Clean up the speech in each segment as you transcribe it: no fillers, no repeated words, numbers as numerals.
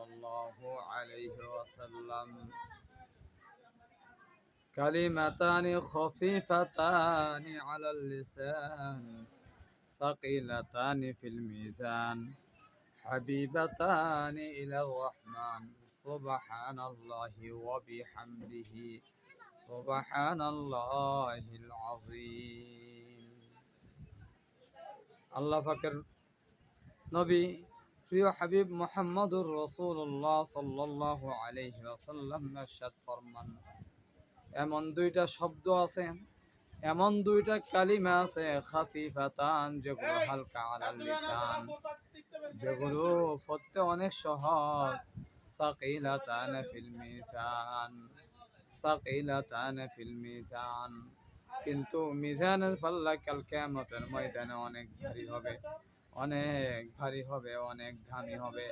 সাল্লাল্লাহু আলাইহি ওয়াসাল্লাম কালিমাতানি খফিফাতানি আলাল লিসান সাকিলাতানি ফিল মিজান হাবিবাতানি ইলার রহমান সুবহানাল্লাহি ওয়া বিহামদিহি সুবহানাল্লাহিল আযীম। আল্লাহ পাকের নবী প্রিয় হাবিব মুহাম্মদুর রাসূলুল্লাহ সাল্লাল্লাহু আলাইহি ওয়াসাল্লাম ইরশাদ ফরমান, এমন দুইটা শব্দ আছে, এমন দুইটা কালিমা আছে, খাফিফাতান, যেগুলো হালকা আলাল লিসান, যেগুলো পড়তে অনেক সহজ, সাকিলাতান ফিল মিজান, সাকিলাতান ফিল মিজান, কিন্তু মিজানের পাল্লা কাল কিয়ামতের ময়দানে অনেক ভারী হবে, অনেক ভারী হবে, অনেক দামি হবে।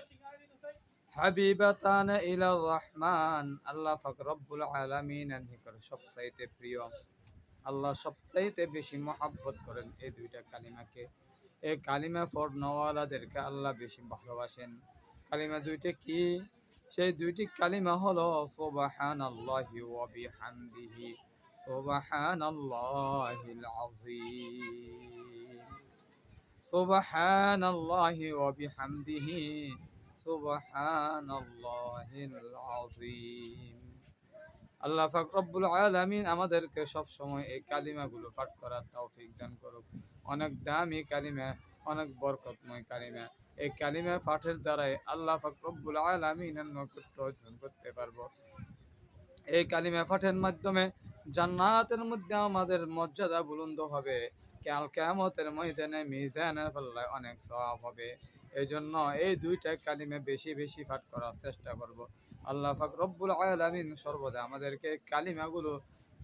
হাবিবাতান ইলার রহমান, আল্লাহ পাক রব্বুল আলামিনের নিকট সবচাইতে প্রিয়, আল্লাহ সবচাইতে বেশি মহব্বত করেন এই দুইটা কালিমাকে। এই কালিমা পড়নেওয়ালাদেরকে আল্লাহ বেশি ভালোবাসেন। কালিমা দুইটা কি? সেই দুইটি কালিমা হলো সুবহানাল্লাহি ওয়া বিহামদিহি সুবহানাল্লাহিল আযীম, সুবহানাল্লাহি ওয়া বিহামদিহি সুবহানাল্লাহিল আযীম। আল্লাহ পাক রব্বুল আলামিন আমাদেরকে সব সময় এই কালিমাগুলো পাঠ করার তৌফিক দান করুক। অনেক দামি কালিমা, অনেক বরকতময় কালিমা। এই কালিমা পাঠের দ্বারাই আল্লাহ পাক রব্বুল আলামিনের নৈকট্য অর্জন করতে পারবো। এই কালিমা পাঠের মাধ্যমে জান্নাতের মধ্যে আমাদের মর্যাদা বুলন্দ হবে, কাল কিয়ামতের ময়দানে মিজানের পাল্লায় অনেক সওয়াব হবে। এই জন্য এই দুইটা কালিমা বেশি বেশি পাঠ করার চেষ্টা করব। আল্লাহ পাক রব্বুল আলামিন সর্বদা আমাদেরকে কালিমাগুলো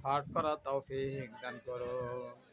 পাঠ করার তৌফিক দান করুন।